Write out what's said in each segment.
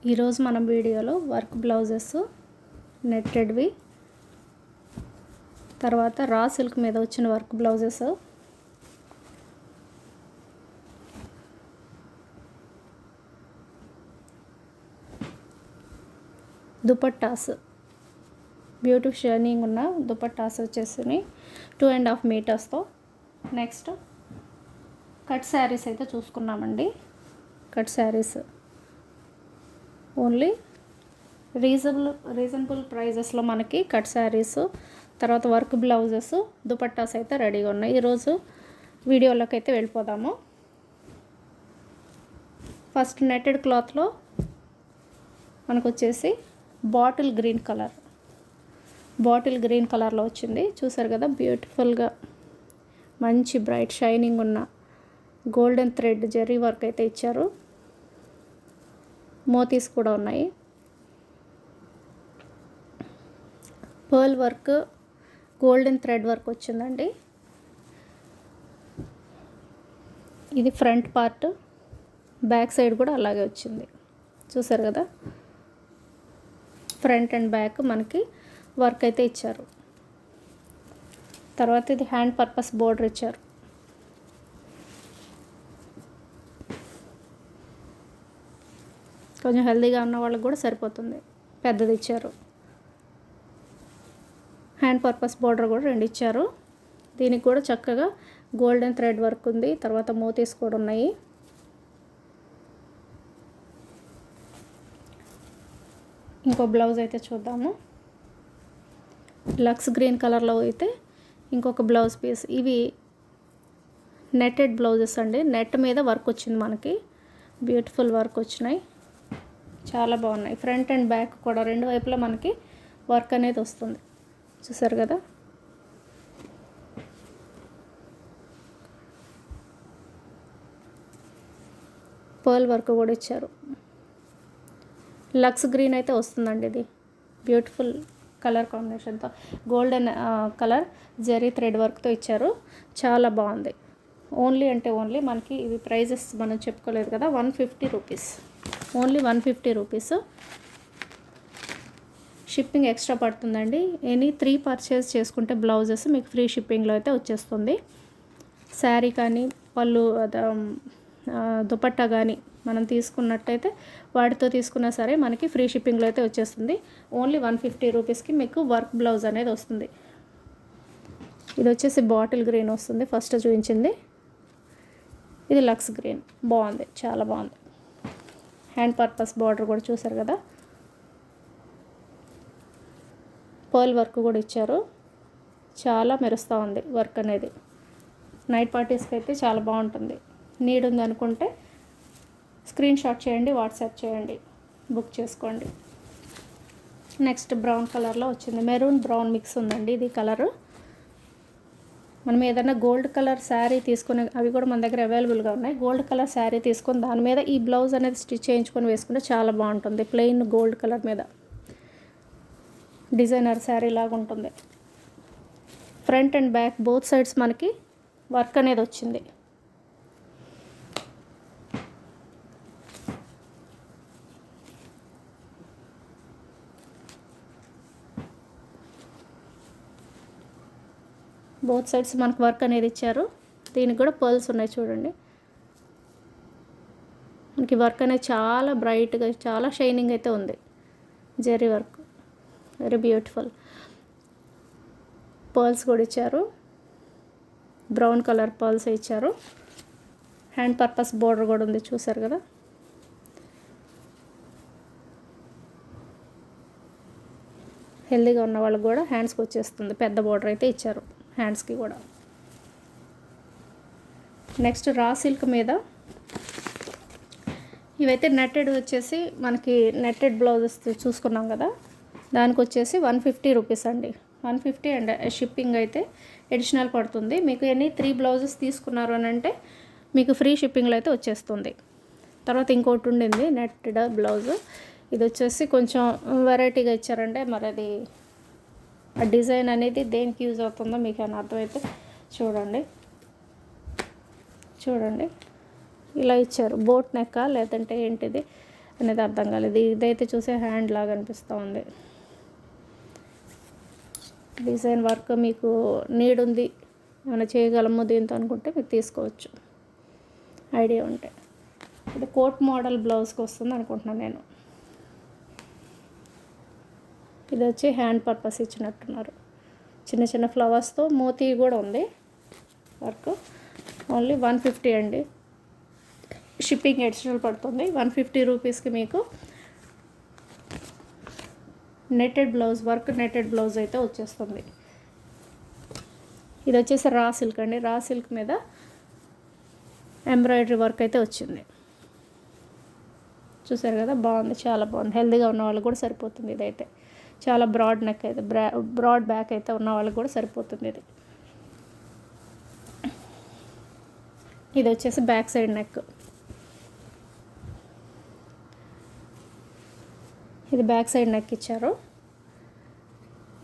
ఈరోజు మనం వీడియోలో వర్క్ బ్లౌజెస్ నెట్టెడ్వి, తర్వాత రా సిల్క్ మీద వచ్చిన work blouses, dupattas, beautiful shining ఉన్న దుపట్టాస్ వచ్చేసి 2.5 మీటర్స్తో. నెక్స్ట్ కట్ శారీస్ అయితే చూసుకున్నామండి. కట్ శారీస్ ఓన్లీ రీజనబుల్ ప్రైజెస్లో మనకి కట్ శారీస్, తర్వాత వర్క్ బ్లౌజెస్, దుపట్టాస్ అయితే రెడీగా ఉన్నాయి. ఈరోజు వీడియోలోకి అయితే వెళ్ళిపోదాము. ఫస్ట్ నెట్టెడ్ క్లాత్లో మనకు వచ్చేసి బాటిల్ గ్రీన్ కలర్లో వచ్చింది. చూసారు కదా, బ్యూటిఫుల్గా మంచి బ్రైట్ షైనింగ్ ఉన్న గోల్డెన్ థ్రెడ్ జరీ వర్క్ అయితే ఇచ్చారు. మోతీస్ కూడా ఉన్నాయి. Pearl work, golden thread work వచ్చిందండి. ఇది ఫ్రంట్ పార్ట్, బ్యాక్ సైడ్ కూడా అలాగే వచ్చింది. చూసారు కదా, ఫ్రంట్ అండ్ బ్యాక్ మనకి వర్క్ అయితే ఇచ్చారు. తర్వాత ఇది హ్యాండ్ పర్పస్ బోర్డర్ ఇచ్చారు. కొంచెం హెల్దీగా ఉన్న వాళ్ళకి కూడా సరిపోతుంది, పెద్దది ఇచ్చారు. హ్యాండ్ పర్పస్ బోర్డర్ కూడా 2 ఇచ్చారు. దీనికి కూడా చక్కగా గోల్డెన్ థ్రెడ్ వర్క్ ఉంది. తర్వాత మోతీస్ కూడా ఉన్నాయి. ఇంకో బ్లౌజ్ అయితే చూద్దాము. లక్స్ గ్రీన్ కలర్లో అయితే ఇంకొక బ్లౌజ్ పీస్. ఇవి నెట్టెడ్ బ్లౌజెస్ అండి. నెట్ మీద వర్క్ వచ్చింది మనకి. బ్యూటిఫుల్ వర్క్ వచ్చినాయి, చాలా బాగున్నాయి. ఫ్రంట్ అండ్ బ్యాక్ కూడా 2 వైపులా మనకి వర్క్ అనేది వస్తుంది. చూసారు కదా, పర్ల్ వర్క్ కూడా ఇచ్చారు. లక్స్ గ్రీన్ అయితే వస్తుందండి. ఇది బ్యూటిఫుల్ కలర్ కాంబినేషన్తో గోల్డెన్ కలర్ జరీ థ్రెడ్ వర్క్తో ఇచ్చారు. చాలా బాగుంది. ఓన్లీ మనకి ఇవి ప్రైజెస్ మనం చెప్పుకోలేదు కదా, 150 rupees. Only 150 rupees. Shipping extra పడుతుందండి. ఎనీ 3 పర్చేస్ చేసుకుంటే బ్లౌజెస్ మీకు ఫ్రీ షిప్పింగ్లో అయితే వచ్చేస్తుంది. శారీ కానీ పళ్ళు దుపట్టా కానీ మనం తీసుకున్నట్టయితే వాటితో తీసుకున్నా సరే మనకి ఫ్రీ షిప్పింగ్లో అయితే వచ్చేస్తుంది. ఓన్లీ 150 రూపీస్కి మీకు వర్క్ బ్లౌజ్ అనేది వస్తుంది. ఇది వచ్చేసి బాటిల్ గ్రీన్ వస్తుంది, ఫస్ట్ చూపించింది. ఇది లక్స్ గ్రీన్, బాగుంది, చాలా బాగుంది. హ్యాండ్ పర్పస్ బార్డర్ కూడా చూసారు కదా, పర్ల్ వర్క్ కూడా ఇచ్చారు. చాలా మెరుస్తూ ఉంది వర్క్ అనేది. నైట్ పార్టీస్కి అయితే చాలా బాగుంటుంది. నీడ్ ఉంది అనుకుంటే స్క్రీన్ షాట్ చేయండి, వాట్సాప్ చేయండి, బుక్ చేసుకోండి. నెక్స్ట్ బ్రౌన్ కలర్లో వచ్చింది. మెరూన్ బ్రౌన్ మిక్స్ ఉందండి ఇది కలరు. మనం ఏదైనా గోల్డ్ కలర్ శారీ తీసుకుని, అవి కూడా మన దగ్గర అవైలబుల్గా ఉన్నాయి. గోల్డ్ కలర్ శారీ తీసుకొని దాని మీద ఈ బ్లౌజ్ అనేది స్టిచ్ చేయించుకొని వేసుకుంటే చాలా బాగుంటుంది. ప్లెయిన్ గోల్డ్ కలర్ మీద డిజైనర్ శారీ లాగా ఉంటుంది. Front and back both sides మనకి వర్క్ అనేది వచ్చింది. బోత్ సైడ్స్ మనకు వర్క్ అనేది ఇచ్చారు. దీనికి కూడా పర్ల్స్ ఉన్నాయి చూడండి. మనకి వర్క్ అనేది చాలా బ్రైట్గా, చాలా షైనింగ్ అయితే ఉంది. Zari work very beautiful. Pearls కూడా ఇచ్చారు. బ్రౌన్ కలర్ పర్ల్స్ ఇచ్చారు. హ్యాండ్ పర్పస్ బోర్డర్ కూడా ఉంది, చూసారు కదా. హెల్దీగా ఉన్న వాళ్ళకి కూడా హ్యాండ్స్కి వచ్చేస్తుంది. పెద్ద బోర్డర్ అయితే ఇచ్చారు హ్యాండ్స్కి కూడా. నెక్స్ట్ రా సిల్క్ మీద ఇవైతే నెట్టెడ్ వచ్చేసి మనకి నెట్టెడ్ బ్లౌజెస్ చూసుకున్నాం కదా, దానికి వచ్చేసి 150 రూపీస్ అండి. 150 అండ్ షిప్పింగ్ అయితే అడిషనల్ పడుతుంది. మీకు ఎనీ 3 బ్లౌజెస్ తీసుకున్నారు అని అంటే మీకు ఫ్రీ షిప్పింగ్లో అయితే వచ్చేస్తుంది. తర్వాత ఇంకోటి ఉండింది నెట్టెడ్ బ్లౌజ్. ఇది వచ్చేసి కొంచెం వెరైటీగా ఇచ్చారంటే మరి అది ఆ డిజైన్ అనేది దేనికి యూజ్ అవుతుందో మీకు అని అర్థమైతే చూడండి ఇలా ఇచ్చారు. బోట్ నెక్క లేదంటే ఏంటిది అనేది అర్థం కాలేదు. ఇదైతే చూసే హ్యాండ్ లాగా అనిపిస్తూ ఉంది. డిజైన్ వర్క్ మీకు నీడ్ ఉంది, ఏమైనా చేయగలము దీంతో అనుకుంటే మీరు తీసుకోవచ్చు, ఐడియా ఉంటే. ఇది కోట్ మోడల్ బ్లౌజ్కి వస్తుంది అనుకుంటున్నాను నేను. ఇది వచ్చి హ్యాండ్ పర్పస్ ఇచ్చినట్టున్నారు. చిన్న చిన్న ఫ్లవర్స్తో మోతీ కూడా ఉంది వర్క్. ఓన్లీ 150 అండి. షిప్పింగ్ ఎక్స్ట్రా పడుతుంది. 150 రూపీస్కి మీకు netted blouse, work netted blouse అయితే వచ్చేస్తుంది. ఇది వచ్చేసి రా సిల్క్ అండి. రా సిల్క్ మీద ఎంబ్రాయిడరీ వర్క్ అయితే వచ్చింది. చూసారు కదా, బాగుంది, చాలా బాగుంది. హెల్తీగా ఉన్న వాళ్ళకి కూడా సరిపోతుంది. ఇదైతే చాలా బ్రాడ్ నెక్ అయితే, బ్రాడ్ బ్యాక్ అయితే ఉన్న వాళ్ళకి కూడా సరిపోతుంది. ఇది వచ్చేసి బ్యాక్ సైడ్ నెక్. ఇది బ్యాక్ సైడ్ నెక్ ఇచ్చారు.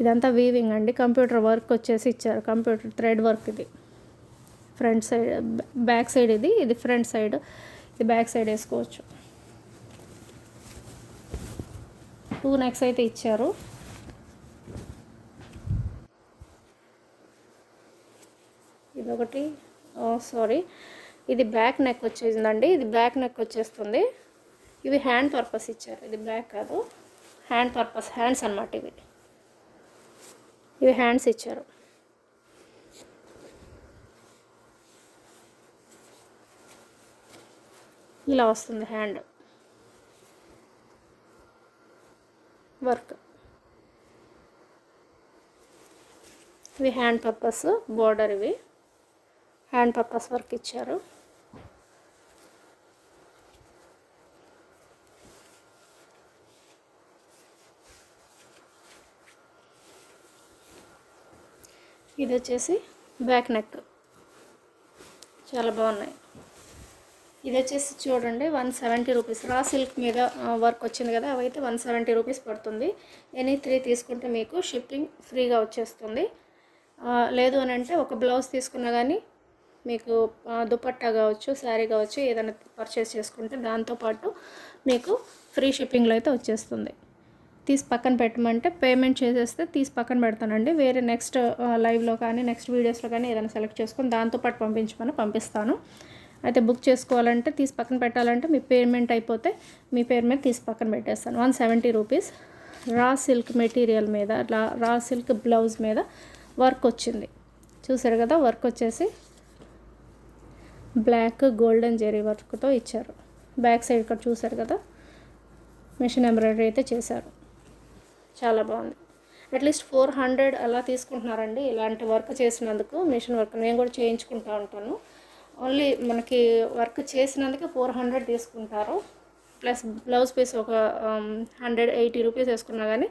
ఇదంతా వీవింగ్ అండి. కంప్యూటర్ వర్క్ వచ్చేసి ఇచ్చారు, కంప్యూటర్ థ్రెడ్ వర్క్. ఇది ఫ్రంట్ సైడ్, బ్యాక్ సైడ్ ఇది ఫ్రంట్ సైడ్, ఇది బ్యాక్ సైడ్ వేసుకోవచ్చు. 2 నెక్స్ అయితే ఇచ్చారు. ఇదొకటి, సారీ, ఇది బ్యాక్ నెక్ వచ్చేసిందండి. ఇది బ్యాక్ నెక్ వచ్చేస్తుంది. ఇవి హ్యాండ్ పర్పస్ ఇచ్చారు. ఇది బ్యాక్ కాదు, హ్యాండ్ పర్పస్, హ్యాండ్స్ అన్నమాట. ఇవి హ్యాండ్స్ ఇచ్చారు. ఇలా వస్తుంది హ్యాండ్ వర్క్. ఇవి హ్యాండ్ పర్పస్ బోర్డర్, ఇవి హ్యాండ్ పర్పస్ వర్క్ ఇచ్చారు. ఇది వచ్చేసి బ్యాక్ నెక్, చాలా బాగున్నాయి. ఇది వచ్చేసి చూడండి 170 రూపీస్. రా సిల్క్ మీద వర్క్ వచ్చింది కదా, అవైతే 170 రూపీస్ పడుతుంది. ఎనీ 3 తీసుకుంటే మీకు షిప్పింగ్ ఫ్రీగా వచ్చేస్తుంది. లేదు అని అంటే ఒక బ్లౌజ్ తీసుకున్నా కానీ మీకు దుపట్టా కావచ్చు, శారీ కావచ్చు, ఏదైనా పర్చేస్ చేసుకుంటే దాంతోపాటు మీకు ఫ్రీ షిప్పింగ్లో అయితే వచ్చేస్తుంది. తీసి పక్కన పెట్టమంటే పేమెంట్ చేసేస్తే తీసి పక్కన పెడతానండి. వేరే నెక్స్ట్ లైవ్లో కానీ నెక్స్ట్ వీడియోస్లో కానీ ఏదైనా సెలెక్ట్ చేసుకొని దాంతోపాటు పంపించమని పంపిస్తాను. అయితే బుక్ చేసుకోవాలంటే తీసి పక్కన పెట్టాలంటే మీ పేమెంట్ అయిపోతే మీ పేరు మీద తీసి పక్కన పెట్టేస్తాను. 170 రూపీస్. రా సిల్క్ మెటీరియల్ మీద, రా సిల్క్ బ్లౌజ్ మీద వర్క్ వచ్చింది. చూసారు కదా, వర్క్ వచ్చేసి బ్లాక్ గోల్డెన్ జెరీ వర్క్తో ఇచ్చారు. బ్యాక్ సైడ్ ఇక్కడ చూసారు కదా, మిషన్ ఎంబ్రాయిడరీ అయితే చేశారు. చాలా బాగుంది. అట్లీస్ట్ 400 అలా తీసుకుంటున్నారండి ఇలాంటి వర్క్ చేసినందుకు. మిషన్ వర్క్ నేను కూడా చేయించుకుంటూ ఉంటాను. ఓన్లీ మనకి వర్క్ చేసినందుకే 400 తీసుకుంటారు. ప్లస్ బ్లౌజ్ పీస్ ఒక 180 రూపీస్ వేసుకున్నా కానీ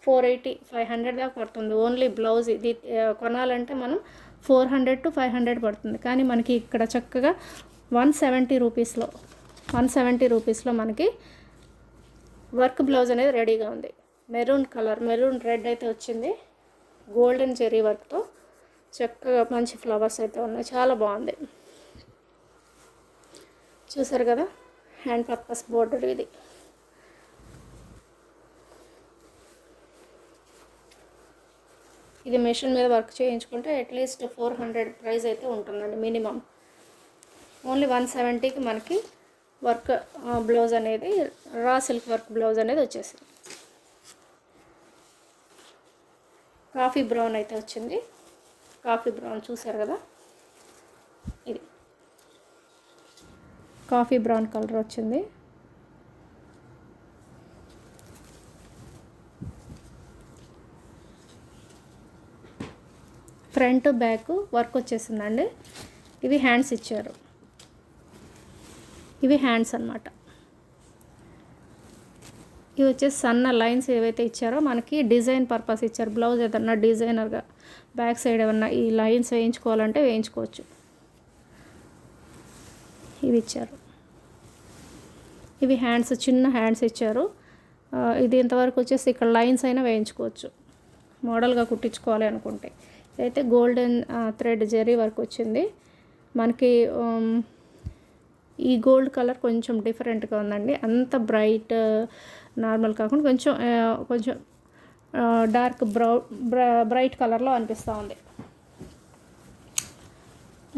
480, 500 దాకా పడుతుంది. ఓన్లీ బ్లౌజ్ ఇది కొనాలంటే మనం 400 to 500 పడుతుంది. కానీ మనకి ఇక్కడ చక్కగా 170 రూపీస్లో మనకి వర్క్ బ్లౌజ్ అనేది రెడీగా ఉంది. మెరూన్ కలర్, మెరూన్ రెడ్ అయితే వచ్చింది. గోల్డెన్ జెరీ వర్క్తో చక్కగా మంచి ఫ్లవర్స్ అయితే ఉన్నాయి. చాలా బాగుంది. చూసారు కదా, హ్యాండ్ పర్పస్ బోర్డర్. ఇది మెషిన్ మీద వర్క్ చేయించుకుంటే అట్లీస్ట్ 400 ప్రైస్ అయితే ఉంటుందండి మినిమం. ఓన్లీ 170కి మనకి వర్క్ బ్లౌజ్ అనేది, రా సిల్క్ వర్క్ బ్లౌజ్ అనేది వచ్చేసింది. కాఫీ బ్రౌన్ అయితే వచ్చింది. కాఫీ బ్రౌన్ చూసారు కదా, ఇది కాఫీ బ్రౌన్ కలర్ వచ్చింది. ఫ్రంట్ బ్యాక్ వర్క్ వచ్చేసిందండి. ఇవి హ్యాండ్స్ ఇచ్చారు. ఇవి హ్యాండ్స్ అన్నమాట. ఇవి వచ్చేసి సన్న లైన్స్ ఏవైతే ఇచ్చారో మనకి డిజైన్ పర్పస్ ఇచ్చారు. బ్లౌజ్ ఏదన్నా డిజైనర్గా బ్యాక్ సైడ్ ఏమన్నా ఈ లైన్స్ వేయించుకోవాలంటే వేయించుకోవచ్చు. ఇవి ఇచ్చారు. ఇవి హ్యాండ్స్, చిన్న హ్యాండ్స్ ఇచ్చారు. ఇది ఇంతవరకు వచ్చేసి ఇక్కడ లైన్స్ అయినా వేయించుకోవచ్చు మోడల్గా కుట్టించుకోవాలి అనుకుంటే. ఇదైతే గోల్డెన్ థ్రెడ్ జెరీ వర్క్ వచ్చింది. మనకి ఈ గోల్డ్ కలర్ కొంచెం డిఫరెంట్గా ఉందండి. అంత బ్రైట్ నార్మల్ కాకుండా కొంచెం కొంచెం డార్క్ బ్రైట్ కలర్లో అనిపిస్తూ ఉంది.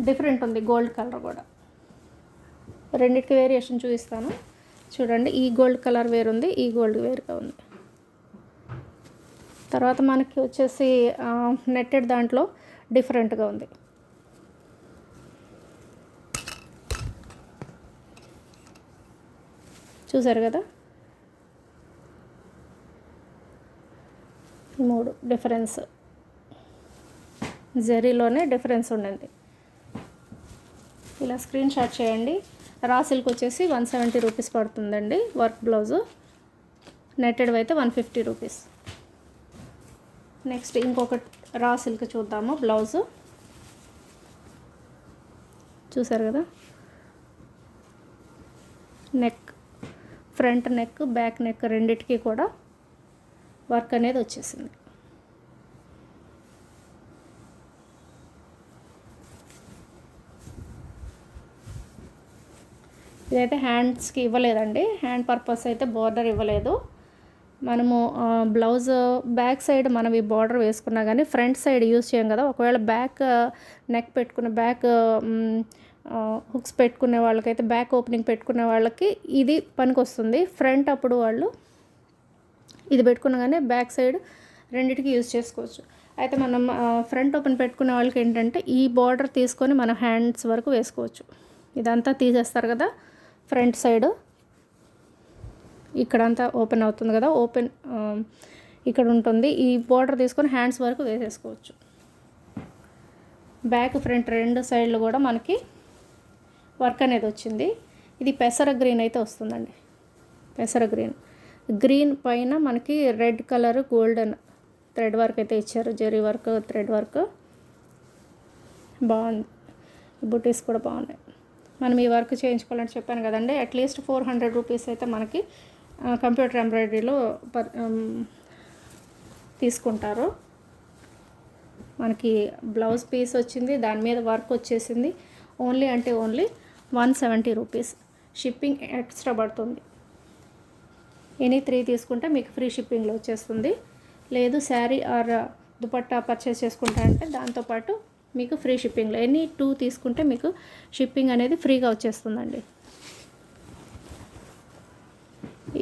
డిఫరెంట్ ఉంది గోల్డ్ కలర్ కూడా. రెండింటికి వేరియేషన్ చూపిస్తాను చూడండి. ఈ గోల్డ్ కలర్ వేరుంది, ఈ గోల్డ్ వేరుగా ఉంది. తర్వాత మనకి వచ్చేసి నెట్టెడ్ దాంట్లో డిఫరెంట్గా ఉంది. చూసారు కదా, ఈ 3 డిఫరెన్స్, జరీలోనే డిఫరెన్స్ ఉండింది. ఇలా స్క్రీన్ షాట్ చేయండి. రా సిల్క్ వచ్చేసి 170 రూపీస్ పడుతుందండి వర్క్ బ్లౌజు. నెట్టెడ్ అయితే 150 రూపీస్. నెక్స్ట్ ఇంకొక రా సిల్క్ చూద్దాము. బ్లౌజు చూసారు కదా, neck, front neck, back neck రెండిటికి కూడా వర్క్ అనేది వచ్చేసింది. ఇదైతే హ్యాండ్స్కి ఇవ్వలేదండి, హ్యాండ్ పర్పస్ అయితే బార్డర్ ఇవ్వలేదు. మనము బ్లౌజ్ బ్యాక్ సైడ్ మనం ఈ బార్డర్ వేసుకున్నా కానీ ఫ్రంట్ సైడ్ యూజ్ చేయం కదా. ఒకవేళ బ్యాక్ నెక్ పెట్టుకున్న బ్యాక్ హుక్స్ పెట్టుకునే వాళ్ళకైతే, బ్యాక్ ఓపెనింగ్ పెట్టుకునే వాళ్ళకి ఇది పనికి వస్తుంది. ఫ్రంట్ అప్పుడు వాళ్ళు ఇది పెట్టుకున్నగానే బ్యాక్ సైడ్ రెండిటికి యూజ్ చేసుకోవచ్చు. అయితే మనం ఫ్రంట్ ఓపెన్ పెట్టుకునే వాళ్ళకి ఏంటంటే ఈ బార్డర్ తీసుకొని మన హ్యాండ్స్ వరకు వేసుకోవచ్చు. ఇదంతా తీసేస్తారు కదా, ఫ్రంట్ సైడ్ ఇక్కడంతా ఓపెన్ అవుతుంది కదా, ఓపెన్ ఇక్కడ ఉంటుంది. ఈ బార్డర్ తీసుకొని హ్యాండ్స్ వరకు వేసేసుకోవచ్చు. బ్యాక్ ఫ్రంట్ రెండు సైడ్లు కూడా మనకి వర్క్ అనేది వచ్చింది. ఇది పెసర గ్రీన్ అయితే వస్తుందండి. పెసర గ్రీన్ పైన మనకి red colour golden thread work అయితే ఇచ్చారు. జరీ వర్క్, థ్రెడ్ వర్క్ బాగుంది. బుటీస్ కూడా బాగున్నాయి. మనం ఈ వర్క్ చేయించుకోవాలని చెప్పాను కదండి. అట్లీస్ట్ 400 రూపీస్ అయితే మనకి కంప్యూటర్ ఎంబ్రాయిడరీలో తీసుకుంటారు. మనకి బ్లౌజ్ పీస్ వచ్చింది, దాని మీద వర్క్ వచ్చేసింది. Only 170 rupees. షిప్పింగ్ ఎక్స్ట్రా పడుతుంది. ఎనీ 3 తీసుకుంటే మీకు ఫ్రీ షిప్పింగ్లో వచ్చేస్తుంది. లేదు శారీ ఆర్ దుపట్టా పర్చేస్ చేసుకుంటా అంటే దాంతోపాటు మీకు ఫ్రీ షిప్పింగ్లో, ఎనీ 2 తీసుకుంటే మీకు షిప్పింగ్ అనేది ఫ్రీగా వచ్చేస్తుందండి.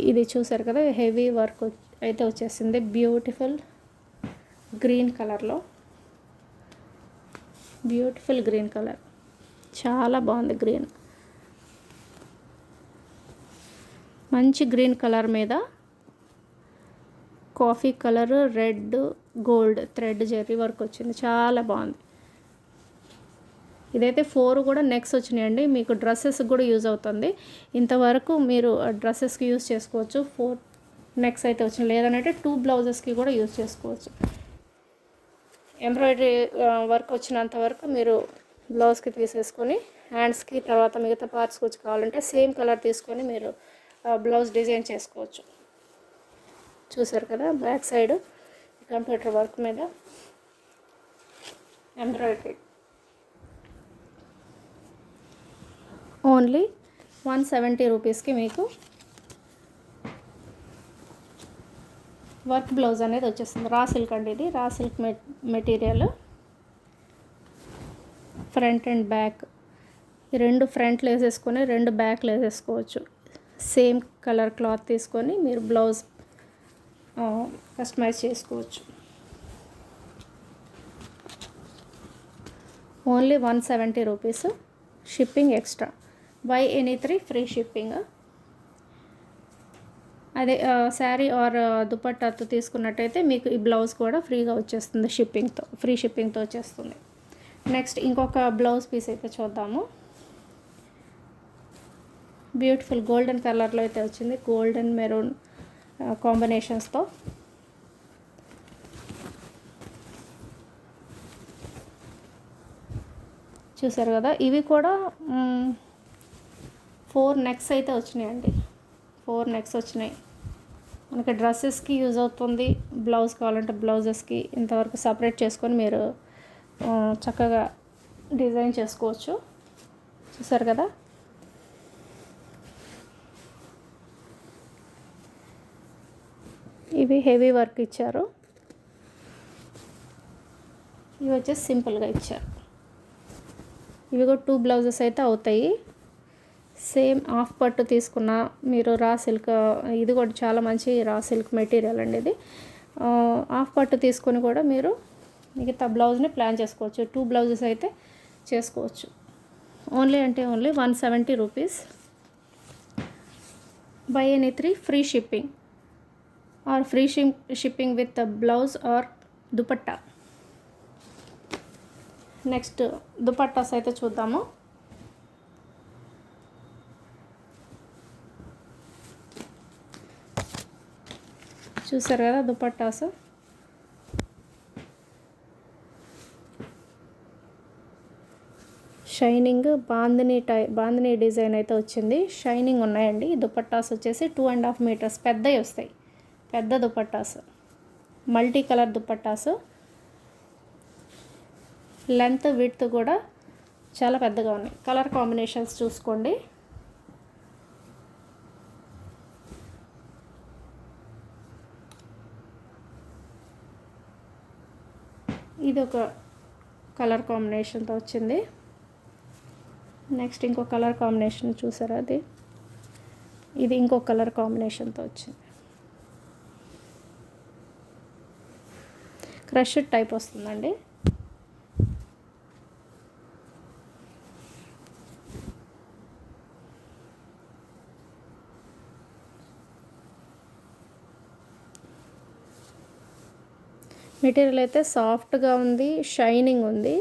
ఇది చూసారు కదా, హెవీ వర్క్ అయితే వచ్చేసింది. బ్యూటిఫుల్ గ్రీన్ కలర్లో, బ్యూటిఫుల్ గ్రీన్ కలర్, చాలా బాగుంది. గ్రీన్, మంచి గ్రీన్ కలర్ మీద coffee colour, red, gold thread zari work వచ్చింది. చాలా బాగుంది. ఇదైతే 4 కూడా నెక్స్ వచ్చినాయండి. మీకు డ్రెస్సెస్ కూడా యూజ్ అవుతుంది. ఇంతవరకు మీరు డ్రెస్సెస్కి యూజ్ చేసుకోవచ్చు. 4 నెక్స్ అయితే వచ్చినాయి. లేదనంటే 2 బ్లౌజెస్కి కూడా యూజ్ చేసుకోవచ్చు. ఎంబ్రాయిడరీ వర్క్ వచ్చినంత వరకు మీరు బ్లౌజ్కి తీసేసుకొని హ్యాండ్స్కి, తర్వాత మిగతా పార్ట్స్కి వచ్చి కావాలంటే సేమ్ కలర్ తీసుకొని మీరు బ్లౌజ్ డిజైన్ చేసుకోవచ్చు. చూసారు కదా, బ్యాక్ సైడ్ కంప్యూటర్ వర్క్ మీద ఎంబ్రాయిడరీ. ఓన్లీ 170 రూపీస్కి మీకు వర్క్ బ్లౌజ్ అనేది వచ్చేస్తుంది. రా సిల్క్ అండి ఇది, raw silk material. Front and back ఈ 2 ఫ్రంట్లు వేసేసుకొని 2 బ్యాక్లు వేసేసుకోవచ్చు. సేమ్ కలర్ క్లాత్ తీసుకొని మీరు బ్లౌజ్ కస్టమైజ్ చేసుకోవచ్చు. Only 170 rupees. Shipping extra. By any 3 free shipping. అదే శారీ ఆర్ దుపట్టాతో తీసుకున్నట్టయితే మీకు ఈ బ్లౌజ్ కూడా ఫ్రీగా వచ్చేస్తుంది. షిప్పింగ్తో, ఫ్రీ షిప్పింగ్తో వచ్చేస్తుంది. నెక్స్ట్ ఇంకొక బ్లౌజ్ పీస్ అయితే చూద్దాము. బ్యూటిఫుల్ గోల్డెన్ కలర్లో అయితే వచ్చింది. గోల్డెన్ మెరూన్ కాంబినేషన్స్తో చూసారు కదా. ఇవి కూడా 4 నెక్స్ అయితే వచ్చినాయండి. 4 నెక్స్ వచ్చినాయి. మనకి డ్రెస్సెస్కి యూజ్ అవుతుంది. బ్లౌజ్ కావాలంటే బ్లౌజెస్కి ఇంతవరకు సపరేట్ చేసుకొని మీరు చక్కగా డిజైన్ చేసుకోవచ్చు. చూసారు కదా, ఇవి హెవీ వర్క్ ఇచ్చారు, ఇవి వచ్చేసి సింపుల్గా ఇచ్చారు. ఇవి కూడా 2 బ్లౌజెస్ అయితే అవుతాయి. సేమ్ హాఫ్ పట్టు తీసుకున్న మీరు రా సిల్క్, ఇది కూడా చాలా మంచి రా సిల్క్ మెటీరియల్ అండి ఇది. హాఫ్ పట్టు తీసుకొని కూడా మీరు మిగతా బ్లౌజ్ని ప్లాన్ చేసుకోవచ్చు. 2 బ్లౌజెస్ అయితే చేసుకోవచ్చు. Only 170 rupees. Buy any 3 free shipping or free shipping with blouse or dupatta. Next dupattas అయితే చూద్దాము. చూసారు కదా దుపట్టాస్. షైనింగ్ బాందిని డిజైన్ అయితే వచ్చింది. షైనింగ్ ఉన్నాయండి. దుపట్టాస్ వచ్చేసి 2.5 మీటర్స్ పెద్దవి వస్తాయి. పెద్ద dupattas, multi colour dupattas. Length width కూడా చాలా పెద్దగా ఉన్నాయి. కలర్ కాంబినేషన్స్ చూసుకోండి. ఇది ఒక కలర్ కాంబినేషన్తో వచ్చింది. నెక్స్ట్ ఇంకో కలర్ కాంబినేషన్ చూసారా, ఇది ఇంకో కలర్ కాంబినేషన్తో వచ్చింది. క్రష్డ్ టైప్ వస్తుందండి. మెటీరియల్ అయితే సాఫ్ట్గా ఉంది, షైనింగ్ ఉంది.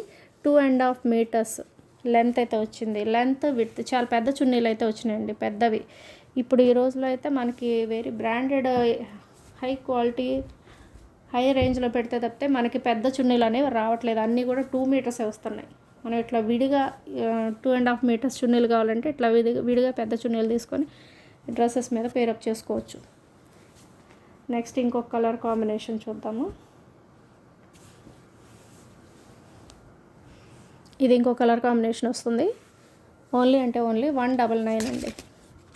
2.5 మీటర్స్ లెంత్ అయితే వచ్చింది. లెంత్ విడ్త్ చాలా పెద్ద చున్నీలు అయితే వచ్చినాయండి, పెద్దవి. ఇప్పుడు ఈ రోజులో అయితే మనకి very branded high quality high రేంజ్లో పెడితే తప్పితే మనకి పెద్ద చున్నీలు అనేవి రావట్లేదు. అన్నీ కూడా 2 మీటర్సే వస్తున్నాయి. మనం ఇట్లా విడిగా 2.5 మీటర్స్ చున్నీలు కావాలంటే ఇట్లా విడిగా పెద్ద చున్నీలు తీసుకొని డ్రెస్సెస్ మీద పేరప్ చేసుకోవచ్చు. నెక్స్ట్ ఇంకొక కలర్ కాంబినేషన్ చూద్దాము. ఇది ఇంకో కలర్ కాంబినేషన్ వస్తుంది. ఓన్లీ 199 అండి.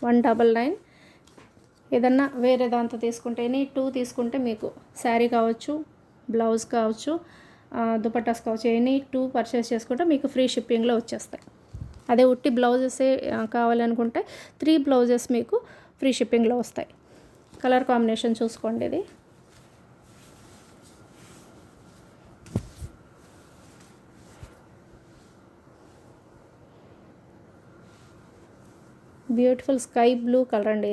199. ఏదన్నా వేరే దాంతో తీసుకుంటే 2 తీసుకుంటే మీకు శారీ కావచ్చు, బ్లౌజ్ కావచ్చు, దుపట్టాస్ కావచ్చు, 2 పర్చేస్ చేసుకుంటే మీకు ఫ్రీ షిప్పింగ్లో వచ్చేస్తాయి. అదే ఉట్టి బ్లౌజెసే కావాలనుకుంటే 3 బ్లౌజెస్ మీకు ఫ్రీ షిప్పింగ్లో వస్తాయి. కలర్ కాంబినేషన్ చూసుకోండి. ఇది బ్యూటిఫుల్ స్కై బ్లూ కలర్ అండి.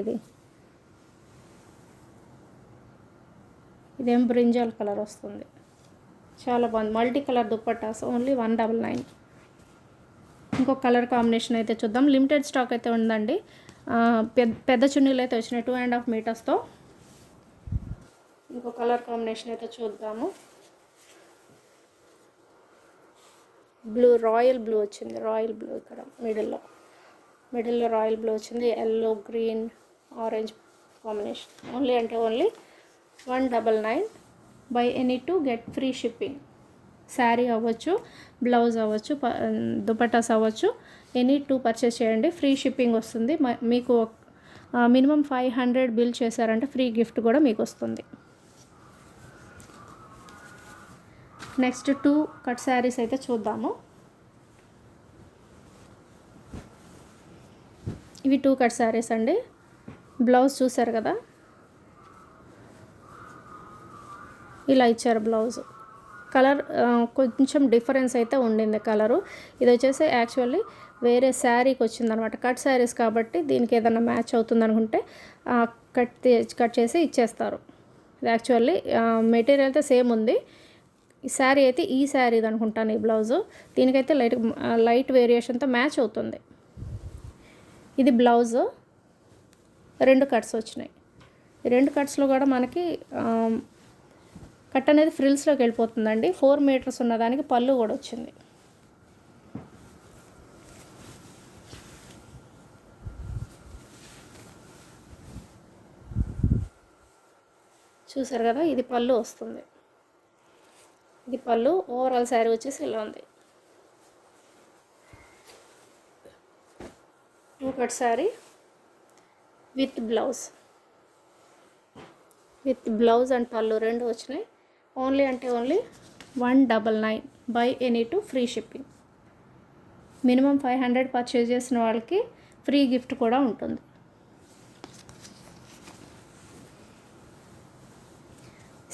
ఇదేం బ్రింజాల్ కలర్ వస్తుంది. చాలా బాగుంది. Multi colour dupattas only 199. ఇంకొక కలర్ కాంబినేషన్ అయితే చూద్దాం. లిమిటెడ్ స్టాక్ అయితే ఉందండి. పెద్ద చున్నీలు అయితే వచ్చినాయి 2.5 మీటర్స్తో. ఇంకో కలర్ కాంబినేషన్ అయితే చూద్దాము. బ్లూ, రాయల్ బ్లూ వచ్చింది. రాయల్ బ్లూ ఇక్కడ మిడిల్లో రాయల్ బ్లూ వచ్చింది. Yellow, green, orange combination. Only 199. Buy any 2 get free shipping. Sari అవ్వచ్చు, బ్లౌజ్ అవ్వచ్చు, దుపట్టాస్ అవ్వచ్చు, ఎనీ 2 పర్చేస్ చేయండి, ఫ్రీ షిప్పింగ్ వస్తుంది. మీకు మినిమం 500 బిల్ చేశారంటే ఫ్రీ గిఫ్ట్ కూడా మీకు వస్తుంది. నెక్స్ట్ 2 కట్ శారీస్ అయితే చూద్దాము. ఇవి 2 కట్ శారీస్ అండి. బ్లౌజ్ చూసారు కదా, ఇలా ఇచ్చారు బ్లౌజ్. కలర్ కొంచెం డిఫరెన్స్ అయితే ఉండింది కలరు. ఇది వచ్చేసి యాక్చువల్లీ వేరే శారీకి వచ్చిందనమాట. కట్ శారీస్ కాబట్టి దీనికి ఏదైనా మ్యాచ్ అవుతుంది అనుకుంటే కట్ చేసి ఇచ్చేస్తారు. ఇది యాక్చువల్లీ మెటీరియల్ అయితే సేమ్ ఉంది. ఈ శారీ అయితే ఈ శారీది అనుకుంటాను. ఈ బ్లౌజు దీనికైతే లైట్ వేరియేషన్తో మ్యాచ్ అవుతుంది. ఇది బ్లౌజు. 2 కట్స్ వచ్చినాయి. ఈ 2 కట్స్లో కూడా మనకి కట్ అనేది ఫ్రిల్స్లోకి వెళ్ళిపోతుందండి. 4 మీటర్స్ ఉన్నదానికి పళ్ళు కూడా వచ్చింది. చూసారు కదా, ఇది పళ్ళు వస్తుంది. ఇది పళ్ళు. ఓవరాల్ శారీ వచ్చేసి ఇలా ఉంది. 2 cut sari with blouse. With blouse and పళ్ళు రెండు వచ్చినాయి. ఓన్లీ అంటే only 199 buy any two free shipping. Minimum 500 purchase చేసిన వాళ్ళకి ఫ్రీ గిఫ్ట్ కూడా ఉంటుంది.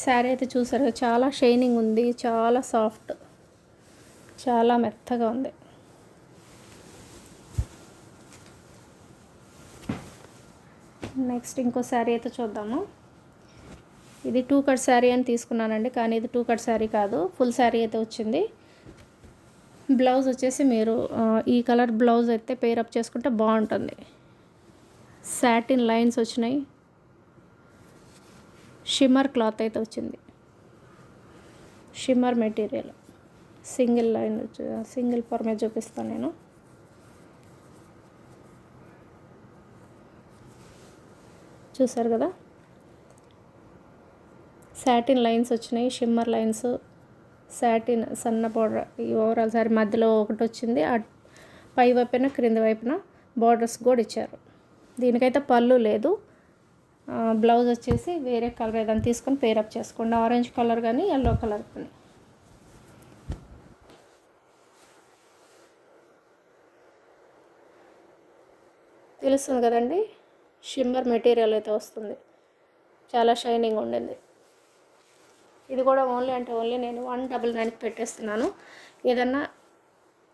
శారీ అయితే చూసారు, చాలా షైనింగ్ ఉంది, చాలా సాఫ్ట్, చాలా మెత్తగా ఉంది. నెక్స్ట్ ఇంకో శారీ అయితే చూద్దాము. ఇది 2 కట్ శారీ అని తీసుకున్నానండి, కానీ ఇది 2 కట్ శారీ కాదు, ఫుల్ శారీ అయితే వచ్చింది. బ్లౌజ్ వచ్చేసి మీరు ఈ కలర్ బ్లౌజ్ అయితే పేరప్ చేసుకుంటే బాగుంటుంది. సాటిన్ లైన్స్ వచ్చినాయి, షిమ్మర్ క్లాత్ అయితే వచ్చింది, shimmer material, single line single for మీద చూపిస్తాను నేను. చూసారు కదా, సాటిన్ లైన్స్ వచ్చినాయి, షిమ్మర్ లైన్స్, సాటిన్ సన్న బోర్డర్. ఈ ఓవరాల్ సారీ మధ్యలో ఒకటి వచ్చింది, పై వైపున క్రింది వైపున బోర్డర్స్ కూడా ఇచ్చారు. దీనికైతే పళ్ళు లేదు. బ్లౌజ్ వచ్చేసి వేరే కలర్ ఏదైనా తీసుకొని పేరప్ చేసుకోండి, ఆరెంజ్ కలర్ కానీ ఎల్లో కలర్ కానీ. తెలుస్తుంది కదండి, షిమ్మర్ మెటీరియల్ అయితే వస్తుంది, చాలా షైనింగ్ ఉండింది. ఇది కూడా ఓన్లీ అంటే ఓన్లీ నేను 199కి పెట్టేస్తున్నాను. ఏదన్నా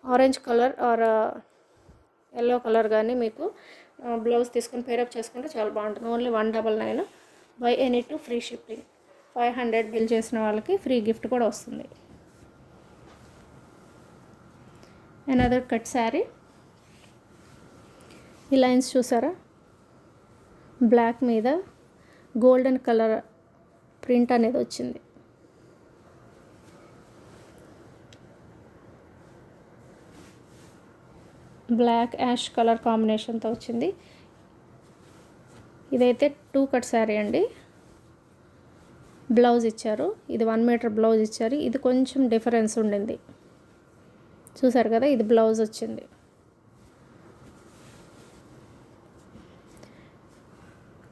orange colour or yellow colour కానీ మీకు బ్లౌజ్ తీసుకొని పేరప్ చేసుకుంటే చాలా బాగుంటుంది. Only 199 buy any two free shipping. 500 bill చేసిన వాళ్ళకి ఫ్రీ గిఫ్ట్ కూడా వస్తుంది. Another cut sari. ఈ లైన్స్ చూసారా, బ్లాక్ మీద గోల్డెన్ కలర్ ప్రింట్ అనేది వచ్చింది. బ్లాక్ యాష్ కలర్ కాంబినేషన్తో వచ్చింది. ఇదైతే 2 కట్ శారీ అండి. బ్లౌజ్ ఇచ్చారు, ఇది 1 మీటర్ బ్లౌజ్ ఇచ్చారు. ఇది కొంచెం డిఫరెన్స్ ఉండింది, చూసారు కదా, ఇది బ్లౌజ్ వచ్చింది.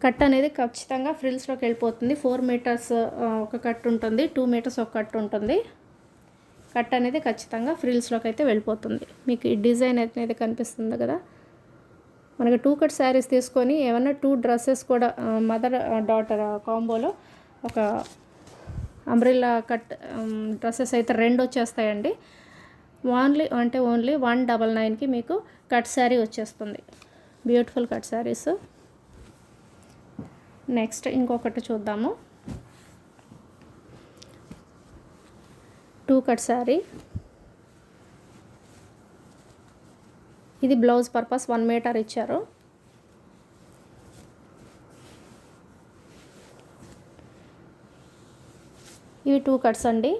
కట్ అనేది ఖచ్చితంగా ఫ్రిల్స్లోకి వెళ్ళిపోతుంది. 4 మీటర్స్ ఒక కట్ ఉంటుంది, 2 మీటర్స్ ఒక కట్ ఉంటుంది. కట్ అనేది ఖచ్చితంగా ఫ్రిల్స్లోకి అయితే వెళ్ళిపోతుంది. మీకు ఈ డిజైన్ అనేది కనిపిస్తుంది కదా. మనకి 2 కట్ శారీస్ తీసుకొని ఏమన్నా 2 డ్రెస్సెస్ కూడా మదర్ డాటర్ కాంబోలో ఒక అంబ్రిల్లా కట్ డ్రెస్సెస్ అయితే 2 వచ్చేస్తాయండి. ఓన్లీ 199కి మీకు కట్ శారీ వచ్చేస్తుంది. Beautiful cut saris. నెక్స్ట్ ఇంకొకటి చూద్దాము. 2 కట్ శారీ. ఇది బ్లౌజ్ పర్పస్ 1 మీటర్ ఇచ్చారు. ఇవి 2 కట్స్ అండి.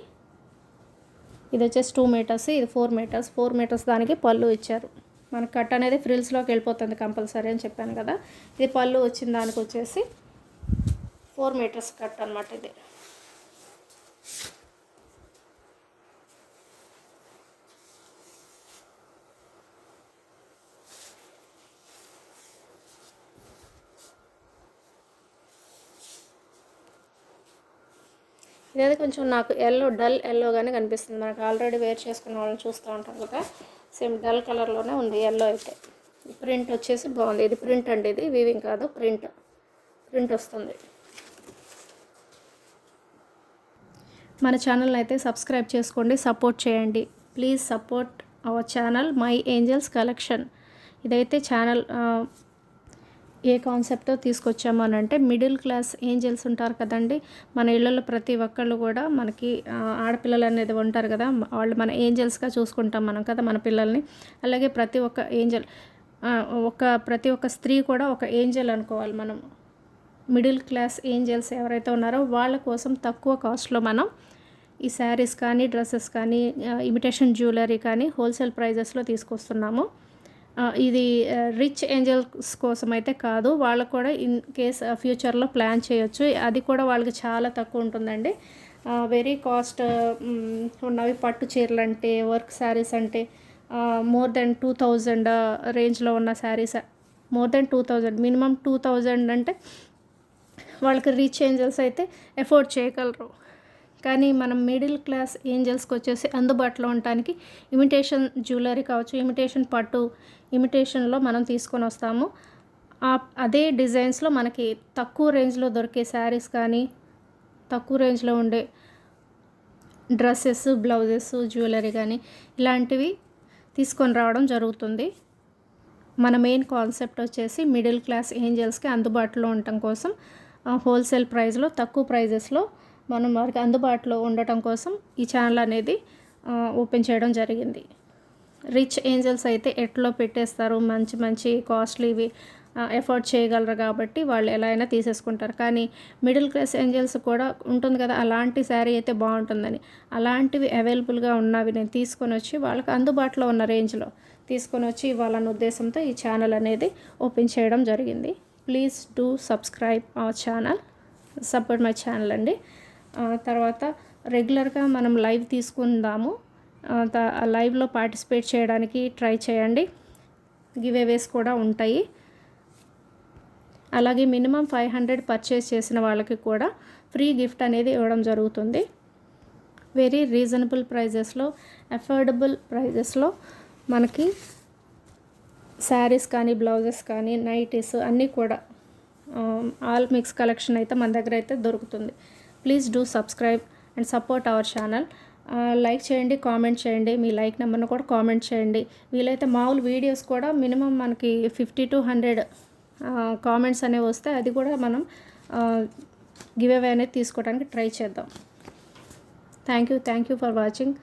ఇది వచ్చేసి 2 మీటర్స్, ఇది 4 మీటర్స్. 4 మీటర్స్ దానికి పళ్ళు ఇచ్చారు. మనకు కట్ అనేది ఫ్రిల్స్లోకి వెళ్ళిపోతుంది కంపల్సరీ అని చెప్పాను కదా. ఇది పళ్ళు వచ్చిన దానికి వచ్చేసి 4 మీటర్స్ కట్ అనమాట ఇది. ఇదైతే కొంచెం నాకు డల్ ఎల్లోగానే కనిపిస్తుంది. మనకు ఆల్రెడీ వేర్ చేసుకున్న వాళ్ళని చూస్తూ ఉంటాం కదా, సేమ్ డల్ కలర్లోనే ఉంది ఎల్లో అయితే. ప్రింట్ వచ్చేసి బాగుంది. ఇది ప్రింట్ అండి, ఇది వీవింగ్ కాదు, ప్రింట్ వస్తుంది. మన ఛానల్ని అయితే సబ్స్క్రైబ్ చేసుకోండి, సపోర్ట్ చేయండి. Please support our channel my angels collection. ఇదైతే ఛానల్ ఏ కాన్సెప్ట్తో తీసుకొచ్చాము అని అంటే, మిడిల్ క్లాస్ ఏంజల్స్ ఉంటారు కదండి, మన ఇళ్ళల్లో ప్రతి ఒక్కళ్ళు కూడా మనకి ఆడపిల్లలు అనేది ఉంటారు కదా, వాళ్ళు మన ఏంజల్స్గా చూసుకుంటాం మనం కదా మన పిల్లల్ని. అలాగే ప్రతి ఒక్క ఏంజల్ ప్రతి ఒక్క స్త్రీ కూడా ఒక ఏంజల్ అనుకోవాలి మనం. మిడిల్ క్లాస్ ఏంజల్స్ ఎవరైతే ఉన్నారో వాళ్ళ కోసం తక్కువ కాస్ట్లో మనం ఈ శారీస్ కానీ డ్రెస్సెస్ కానీ ఇమిటేషన్ జ్యువెలరీ కానీ హోల్సేల్ ప్రైజెస్లో తీసుకొస్తున్నాము. ఇది రిచ్ ఏంజల్స్ కోసం అయితే కాదు, వాళ్ళకు కూడా ఇన్ కేస్ ఫ్యూచర్లో ప్లాన్ చేయొచ్చు. అది కూడా వాళ్ళకి చాలా తక్కువ ఉంటుందండి. వెరీ కాస్ట్ ఉన్నవి పట్టు చీరలు అంటే, వర్క్ శారీస్ అంటే మోర్ దెన్ 2000 రేంజ్లో ఉన్న శారీస్, మోర్ దెన్ 2000, మినిమం 2000 అంటే వాళ్ళకి రిచ్ ఏంజల్స్ అయితే ఎఫోర్డ్ చేయగలరు. కానీ మనం మిడిల్ క్లాస్ ఏంజల్స్కి వచ్చేసి అందుబాటులో ఉండటానికి ఇమిటేషన్ జ్యువెలరీ కావచ్చు, ఇమిటేషన్ పట్టు, ఇమిటేషన్లో మనం తీసుకొని వస్తాము. అదే డిజైన్స్లో మనకి తక్కువ రేంజ్లో దొరికే శారీస్ కానీ, తక్కువ రేంజ్లో ఉండే డ్రెస్సెస్, బ్లౌజెస్, జ్యువెలరీ కానీ ఇలాంటివి తీసుకొని రావడం జరుగుతుంది. మన మెయిన్ కాన్సెప్ట్ వచ్చేసి మిడిల్ క్లాస్ ఏంజల్స్కి అందుబాటులో ఉండటం కోసం హోల్సేల్ ప్రైస్లో, తక్కువ ప్రైజెస్లో మనం వారికి అందుబాటులో ఉండటం కోసం ఈ ఛానల్ అనేది ఓపెన్ చేయడం జరిగింది. రిచ్ ఏంజల్స్ అయితే ఎట్లో పెట్టేస్తారు, మంచి మంచి కాస్ట్లీవి ఎఫోర్డ్ చేయగలరు కాబట్టి వాళ్ళు ఎలా అయినా తీసేసుకుంటారు. కానీ మిడిల్ క్లాస్ ఏంజల్స్ కూడా ఉంటుంది కదా, అలాంటి శారీ అయితే బాగుంటుందని, అలాంటివి అవైలబుల్గా ఉన్నవి నేను తీసుకొని వచ్చి వాళ్ళకి అందుబాటులో ఉన్న రేంజ్లో తీసుకొని వచ్చి ఇవ్వాలన్న ఉద్దేశంతో ఈ ఛానల్ అనేది ఓపెన్ చేయడం జరిగింది. Please do subscribe our channel, support my channel అండి. తర్వాత రెగ్యులర్గా మనం లైవ్ తీసుకుందాము, లైవ్లో పార్టిసిపేట్ చేయడానికి ట్రై చేయండి. గివ్ అవేస్ కూడా ఉంటాయి. అలాగే మినిమం 500 పర్చేస్ చేసిన వాళ్ళకి కూడా ఫ్రీ గిఫ్ట్ అనేది ఇవ్వడం జరుగుతుంది. వెరీ రీజనబుల్ ప్రైజెస్లో, అఫోర్డబుల్ ప్రైజెస్లో మనకి శారీస్ కానీ, బ్లౌజెస్ కానీ, నైటీస్ అన్నీ కూడా ఆల్ మిక్స్ కలెక్షన్ అయితే మన దగ్గర అయితే దొరుకుతుంది. Please do subscribe and support our channel. Like చేయండి, కామెంట్ చేయండి, మీ లైక్ నెంబర్ను కూడా కామెంట్ చేయండి. వీలైతే మామూలు వీడియోస్ కూడా మినిమం మనకి 50 to 100 కామెంట్స్ అనేవి వస్తే అది కూడా మనం గివ్ అవే అనేది తీసుకోవడానికి ట్రై చేద్దాం. Thank you for watching.